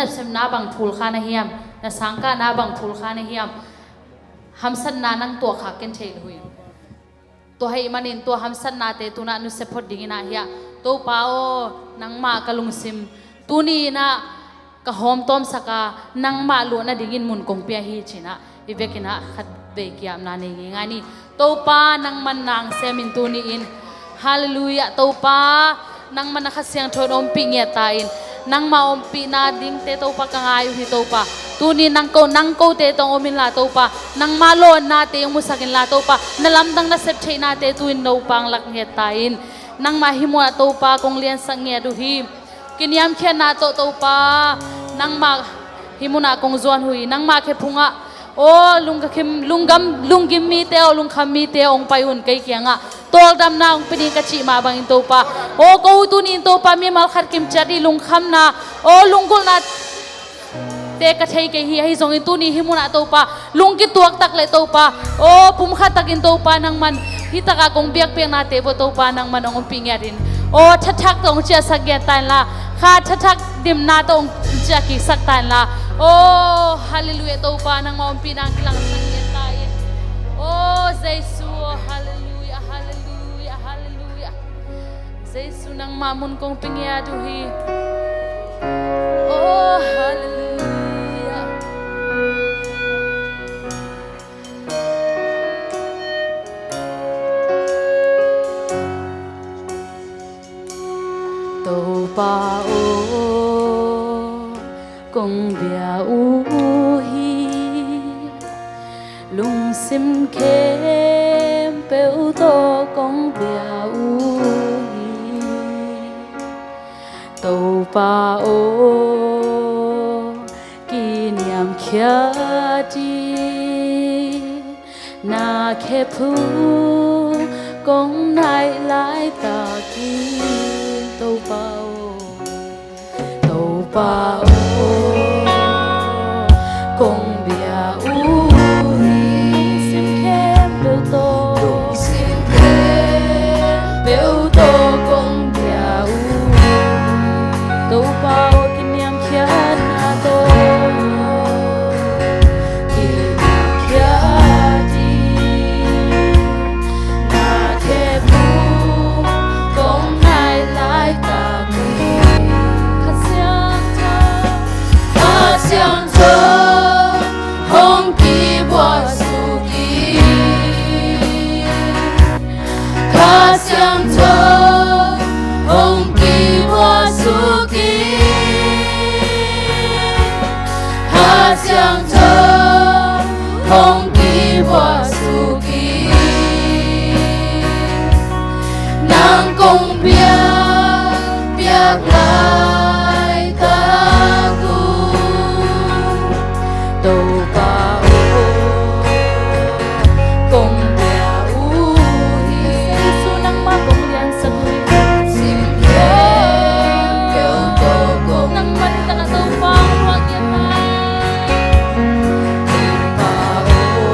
sem na bang phul khana hiam na sangka na bang phul khana hiam hamsan na nang to kha ken thei hui to hai manin to hamsan na te tuna nu sepot dingina hiya to pao nang ma kalung sim tuni na ka hom tom saka nang ma lu na dingin mun kong pia hi china ivekina khat be kiam na ni ngani to pa nang man nang semin tuni in hallelujah to pa nang man nakhasyang thon om pingya tain nang maompi na ding te to pa kangayo hi to pa tuni nang ko te tong omin la to pa nang malon na te yung musakin la to pa nalamdang na sepche na te tuin no pang lak nge tain nang mahimo na to pa kong lian sang nge duhi kinyam khen na to pa nang ma himo na kong zuan hui nang ma ke punga o lunggim mi te o lungkham mi te ong payun kay kya nga tol dam na ong pining kachi ma bang into pa o ko tunin to pa mi mal khat kim chati lungkham na o lunggol na te ka thei ke hi zong in tu ni hi muna to pa lungki tuak tak le to pa o pum kha tak in to pa nang man hi taka kong biak peng na te bo to pa nang man ong pingya rin o thatak tong chia sagya tan la kha thatak dim na tong chia ki sak tan la o hallelujah to pa nang maom pinang kilang sagya tayin o jesu hallelujah hallelujah hallelujah jesu nang mamun kong pingya duhi o hallelujah pa o kong bia u hi lung sim kem peu to kong bia u hi tàu pa o kỷ niệm kia đi na khe phu kong nai lai ta ki tàu pa o kong bia u hi sim kem peu to kong bia u tàu pa o kỷ niệm kia na to kỷ niệm kia đi na khe phu kong nai lai ta相逢，红旗我属于，他乡村，红旗我属于，他乡村，红旗我属于，南宫边边来。Oh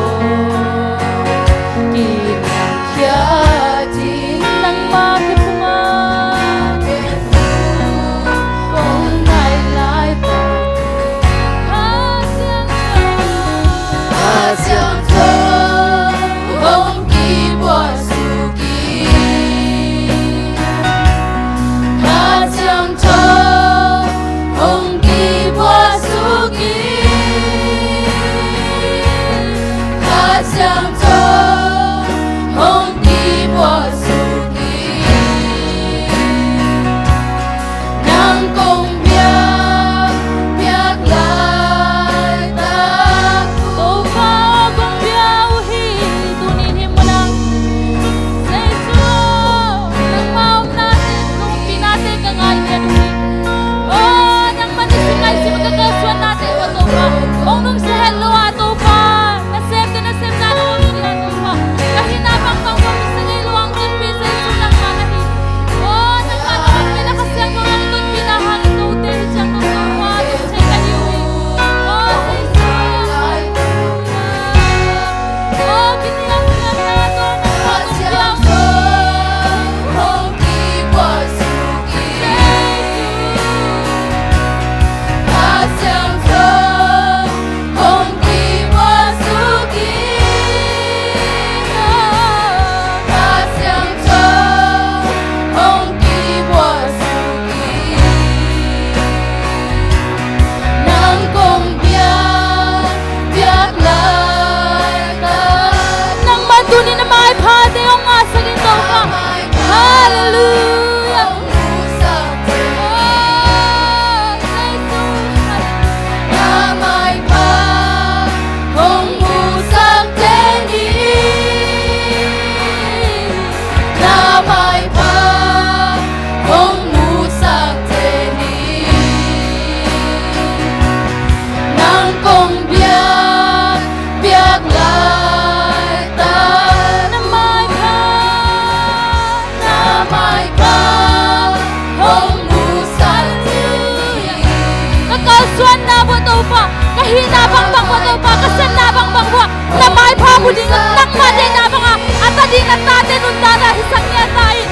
pa kahina bang bang mo pa kasan na bang bang mo na may pa mo ding nak ma de na bang at din at natin undana hisang niya tayo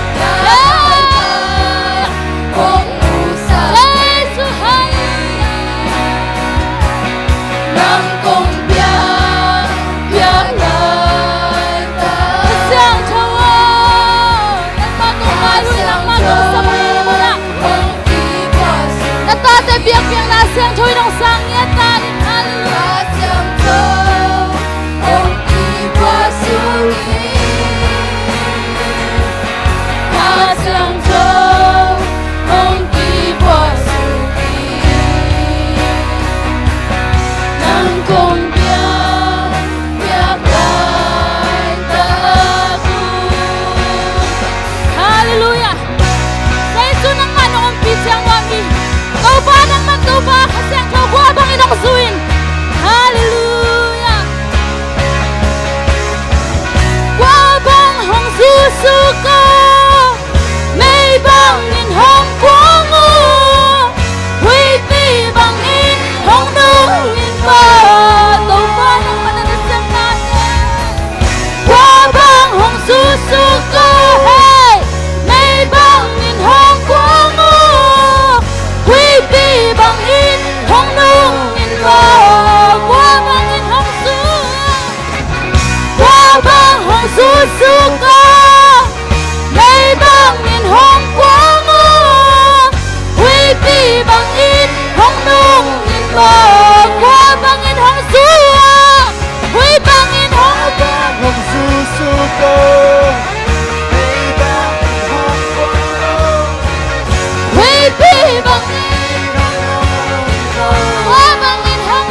biang biang nasiang chui dong sang ya tan nasiang chui ong iwa suri nasiang chui ong iwa suri nang kong biang biang lai taku haleluya saya sunang manong pisang wangi kau ba nang magtuba kasi ang kawa bang inakasuin haleluya wabang hong susuko may bangin hong kuango huy ti bangin hong nungin pa kau ba nang mananasang natin wabang hong susuko hey may bangin hong kuango huy ti bangin hong nungin pa qua bangin hong su qua bang hong susuka may bangin hong kuango huy ti bangin hong nungin pa qua bangin hong su huy bangin hong susuka may bangin hong kuango huy ti bangin wabangin hong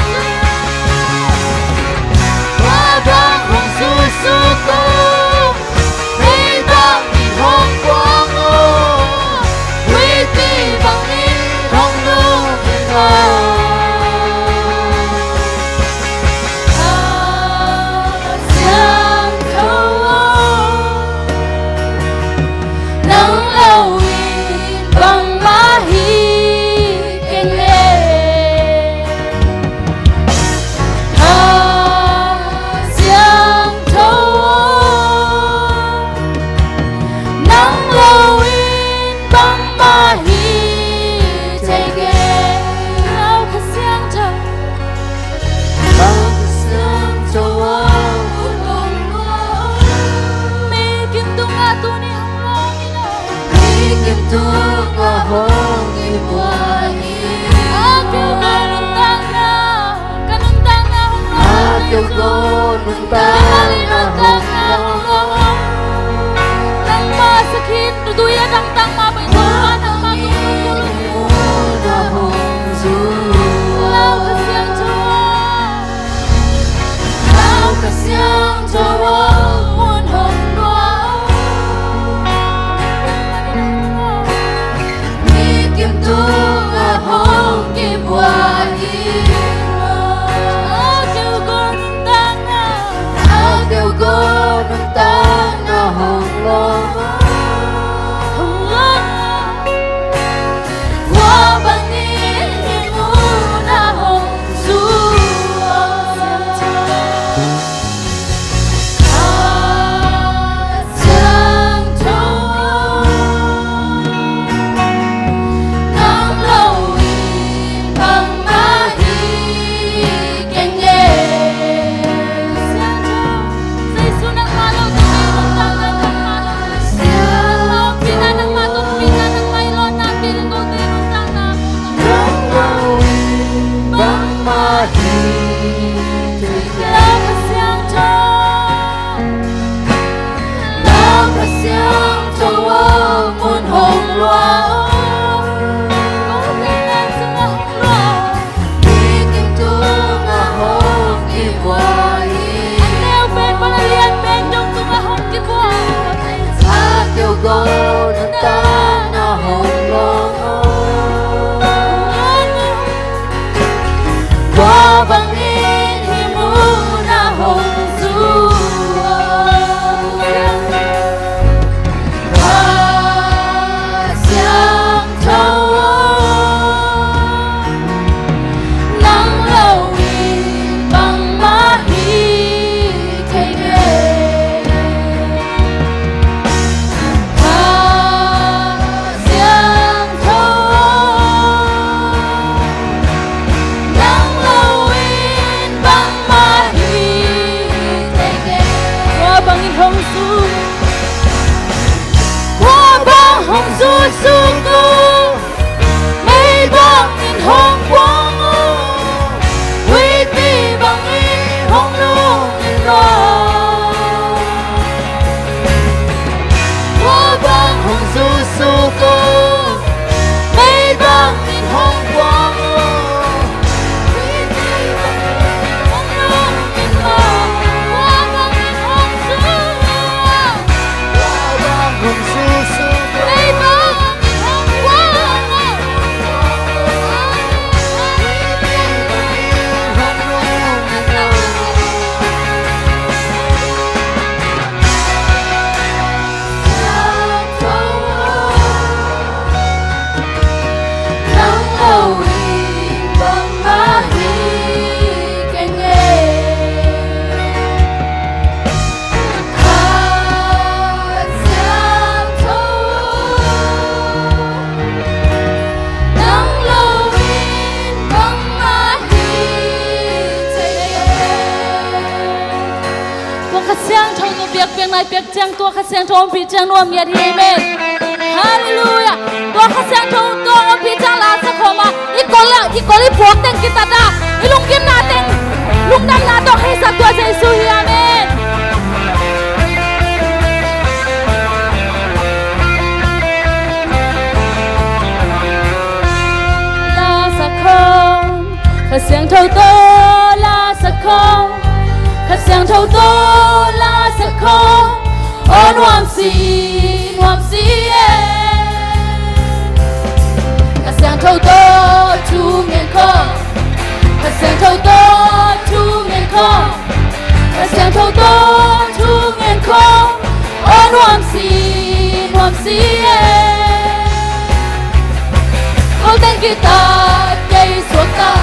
susuko may bangin hong kuango huy ti bangin hong nungin pa siyang tawag nang lawin bang mahikingin siyang tawag nang lawin bang mahikingin Lao ka siyang tawag may gintong ato ni ang langin Tung ahong ibuahi Ako kanuntang na Ako kanuntang na Nang masakit, nuduyan ang tang mabainuan ang matutulog ahong suwa Lao ka siyang tawag Lao ka siyang tawag Mun hong luaw Mikim tung ahong ibuahi Ako kanuntang na Ako kanuntang na ahong loha Wabangin himun ahong suwa siyang tawag nang lawin bang mahikingin siyang tawag sa isunang malaw tuminong tangan ng malaw siyang pinanang matutpingan ng mailon na piling ko tinong tangan Nang lawin bang mahigit Lao ka siyang tawag Lao ka siyang tawag mun hong luao Kaupilan sa mahong luaw Mikim tung ahong ibuahi Neo ben panalian ben dong tumahong kibuan Ako kanuntang ahong loha Wabangin himun ahong suwa siyang tawag nang piak piak nai piak chang tua khasiang thom pi chang nuam yat hi amen hallelujah tua khasiang thom tua pi chang la sa khoma ikoli phok teng kita da ilung kim na teng lung nam na to hai sa tua jesu hi amen la sa khom khasiang thâu to la sa khom khasiang thâu to la sa khom o nuam si khasiang thâu to chu miền khom khasiang thâu to chu miền khom khasiang thâu to chu miền khom o nuam si câu tên guitar cây xuống ta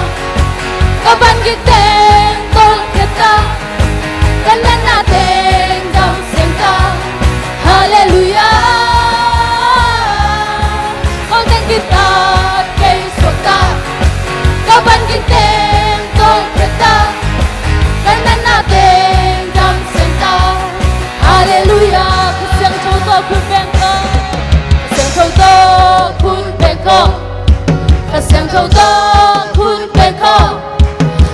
các bạn guitar tôn kita dan na tên dòng tiếng ta hallelujah câu tên guitar cây xuống ta các bạn guitar tôn kita dan na tên dòng tiếng ta hallelujah khasiang thâu to kun beng ko khasiang thâu to kun beng ko khasiang thâu to kun beng ko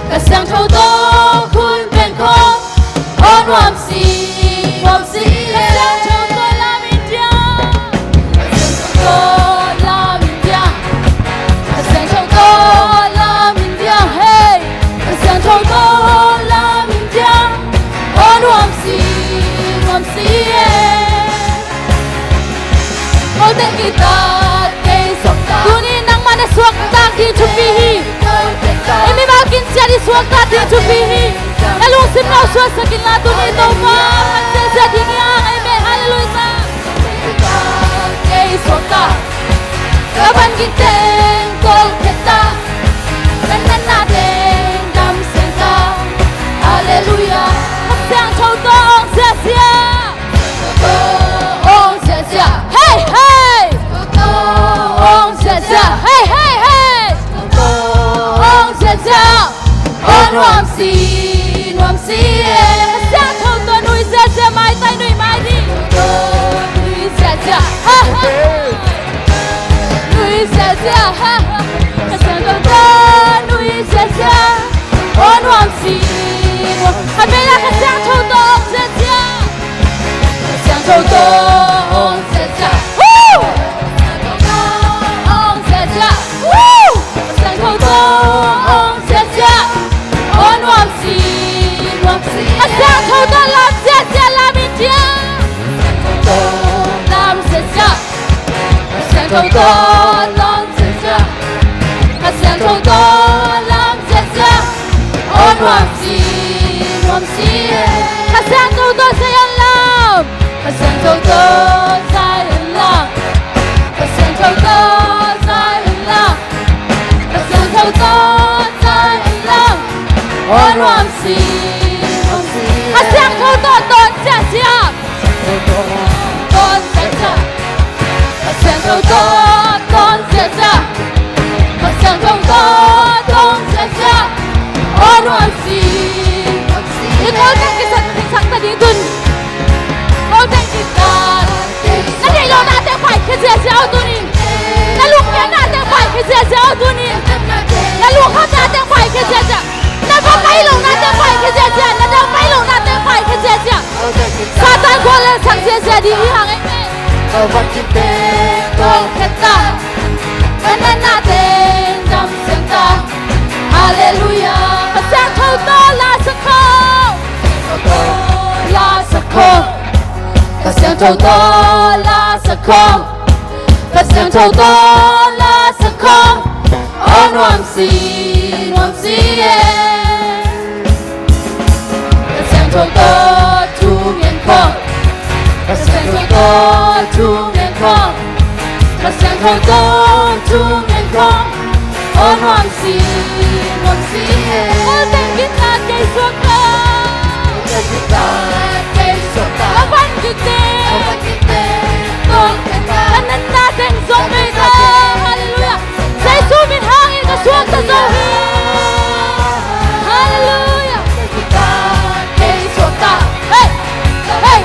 khasiang thâu to kun beng ko on wam si khasiang thâu to la min dia khasiang thâu to la min dia khasiang thâu to la min dia hey khasiang thâu to la min dia on wam si câu tên guitar cây sọc ta tuni nang mana suak ta ki chupi hi emi ba kin sia di suak ta di chupi hi lalu sim nau suak sakin la tuni to ma se se ding yang amen hallelujah cây sọc ta các bạn kin tên kol keta dan na tên dam sen ta hallelujah khasiang thâu to ong sia sia ong sia sia hey hey ong sia sia hey hey hey ong sia sia on nuam si khasiang thâu to nui sia sia mai tai nui mai đi nui sia sia ha ha nui sia sia ha khasiang thâu to nui sia sia on nuam si hai bên là khasiang thâu to ong sia sia khasiang thâu to ong sia sia ong sia sia khasiang thâu to ong sia sia on nuam si khasiang thâu to lam sia sia lam in dia lam sia sia khasiang thâu to lam sia sia khasiang thâu to lam sia sia on nuam si khasiang thâu to sayan lam khasiang thâu to sayan lam khasiang thâu to sayan lam khasiang thâu to sayan lam on nuam si khasiang thâu to ton sia sia ton sia sia khasiang thâu to ton sia sia khasiang thâu to ton sia sia on nuam si ikaw tên kisat kisang tading dun ikaw tên kisat nalilo natin fight kasi siya tunin nalukyan natin fight kasi siya tunin nalukap natin fight kasi siya napakailong natin fight kasi siya napakailong natin fight kasi siya satan ko lang sang siya di ihang amen kawan kita kong kita kanan natin dam senta hallelujah khasiang thâu to la sa khom la sa khom khasiang thâu to la sa khom khasiang thâu to la sa khom on nuam si khasiang thâu to chu miền khom khasiang thâu to chu miền khom khasiang thâu to chu miền khom on nuam si con tên guitar cây xuống ta các bạn guitar con kanan natin zong kita hallelujah say sumin hangin ka suwag ta zohi hallelujah hey hey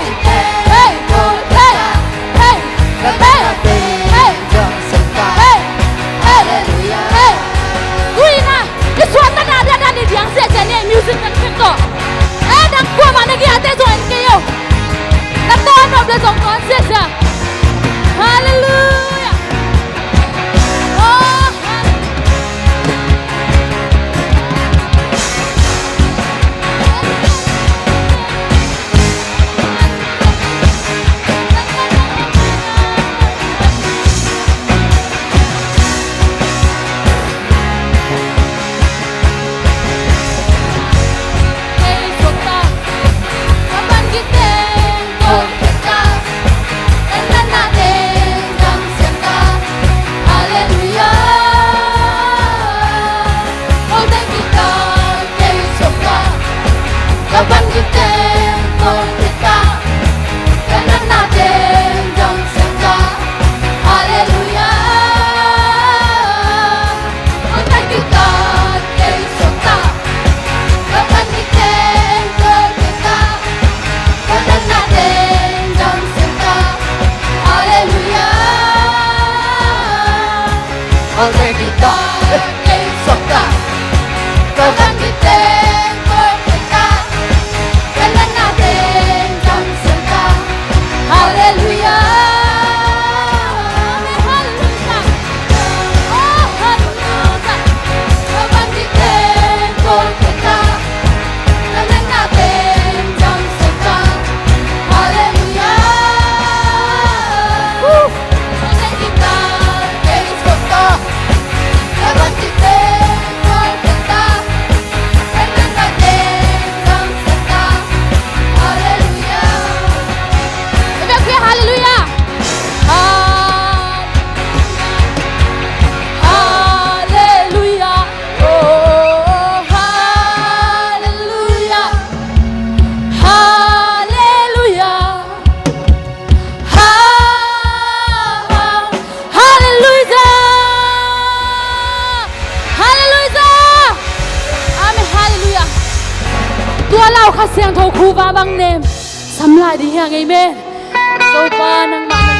lao khát xiang thâu khu va băng nêm sắm lại đi hàng amen dâu ba nang mang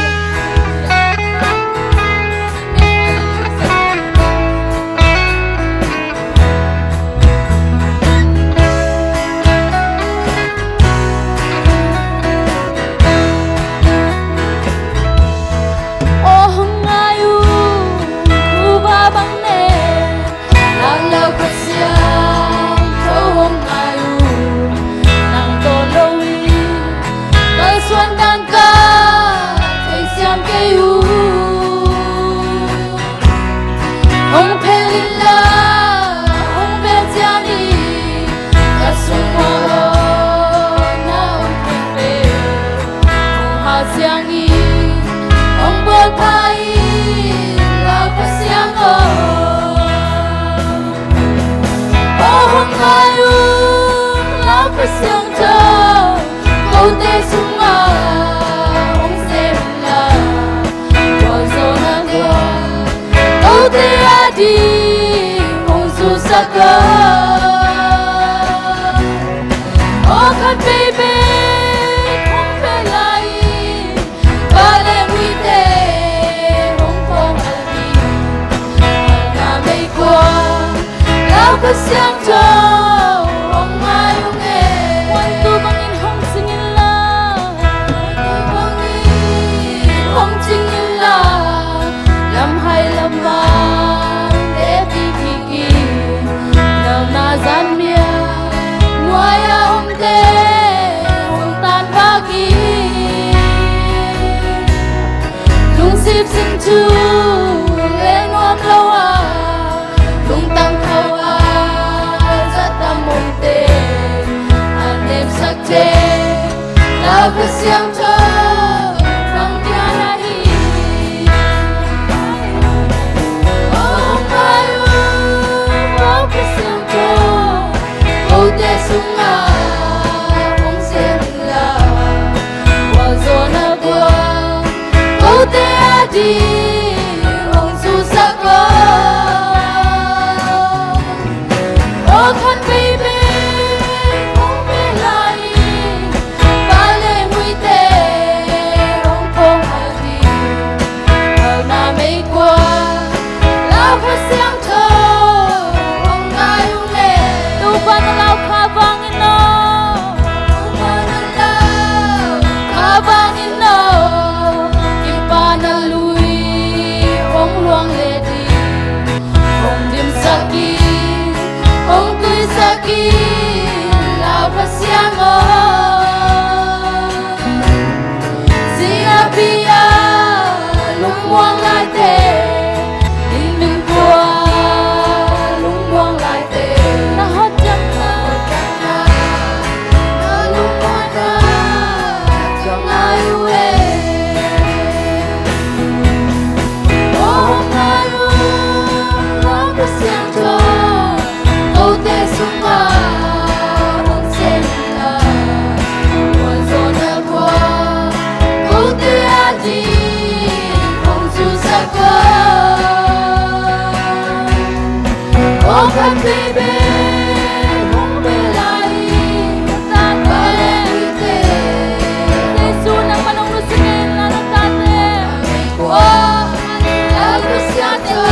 Sương thơ câu tê sung mơ ông xem là rồi rồi nắng qua câu tê đi ông dù xa cơ oh khát baby không phải lại ba đêm nguy tê không không ở đi là mây qua lao khát sáng thơ sinh chu lên ngoan lâu à lung tăng khâu à rất tâm môn tê anh em sắc thế lao cứ xiang thơ bằng tia này oh my lao cứ xiang thơ câu tê sung à không xem là qua gió na qua câu tê đi hồng dù xa cơ oh con baby không biết lại ba lê nguy tê không không ở đi ở na mấy qua lao khát xiang thơ không ai uống lệ tu ba na lao khá vang in nó tu ba na lao khá vang in nó ipa na lu luang lệ đi ông đêm sakit ông tươi sakit lao phát xiang ơ zia pia lung muang lại tê in mình qua lung muang lại tê na hot chăng na lung muang na trong ai uê xiang thơ câu tê sung à không xem là qua gió na qua câu tê đi không dù xa cơ oh khát baby không về lại ba lên tê Giêsu nang manong lusingin na natate oh lao cứ xiang thơ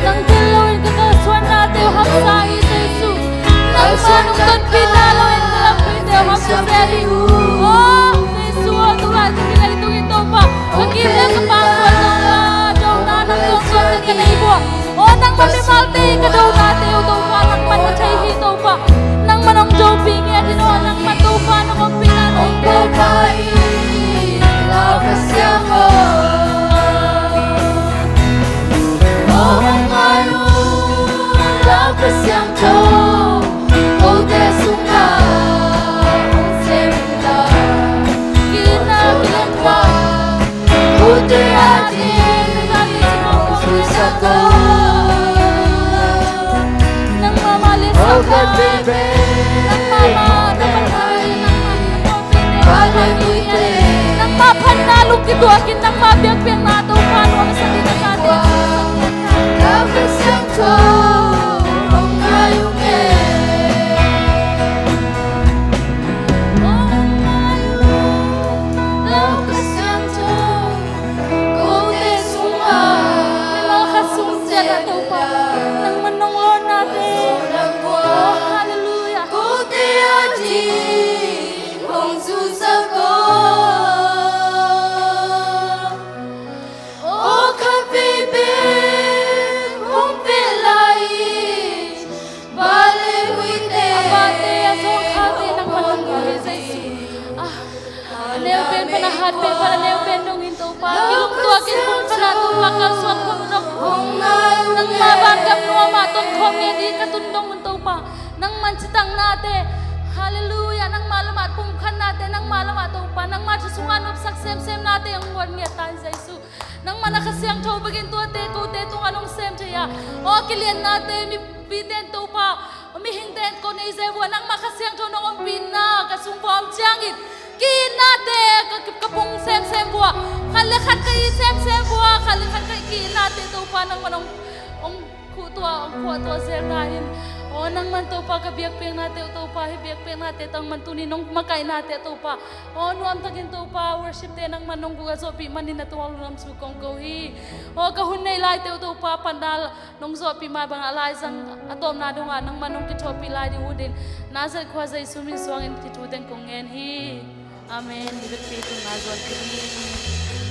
nang tilawin ka kaswan natin hamsa Yesu nang manong kan pinalawin ka lang pindaw hamsa seli oh Yesu tuhan tinggal itu pa magkila ka pangkuan ng daw na ng tungkol ka na ibo oh nang mamimalti ka daw natin daw pa nang manachay hito pa nang manong joping yan nang matupa ng pinanong ko pa ilaw ka siya mo lao cứ xiang thơ câu tê sung à không xem là khi nào kiên qua câu tê đi không dù xa cơ nang mamalis ako nang mama naman ay nang mama manuk itu akin nang mabiag-biag na to pa no ang salita natin. Hati para neopen dong into pa ilok to akin kung kana to pakal suat ko nang mabagam no maton komedi katundong into pa nang mansitang nate hallelujah nang malamat pumkan nate nang malamat to pa nang masusungan of saksem nate ang buwan niya tayo sa Isu nang manakasiyang to bagin to ate ko te tung anong sem tiya o kilian nate mi biten to pa umihingten ko ni Zewa nang makasiyang to nong pina kasumpam tiangit kinate kapung sem buah kalakat kay sem buah kalakat kay kinate to pa nang manong ong kutua zerdahin o nang man to pa kabiyak peng nate to pa hibiyak peng nate tang mantuni nong makay nate to pa o nuam tagin to pa worship te nang manong guga zopi manin na to alam sukong kohi o kahunay lai te to pa pandal nong zopi mabang alay sang atom na dunga nang manong kitopi lai di udin nazar khwazai sumin suangin kituten kongen hi Amen. Ibig pito nga, Lord.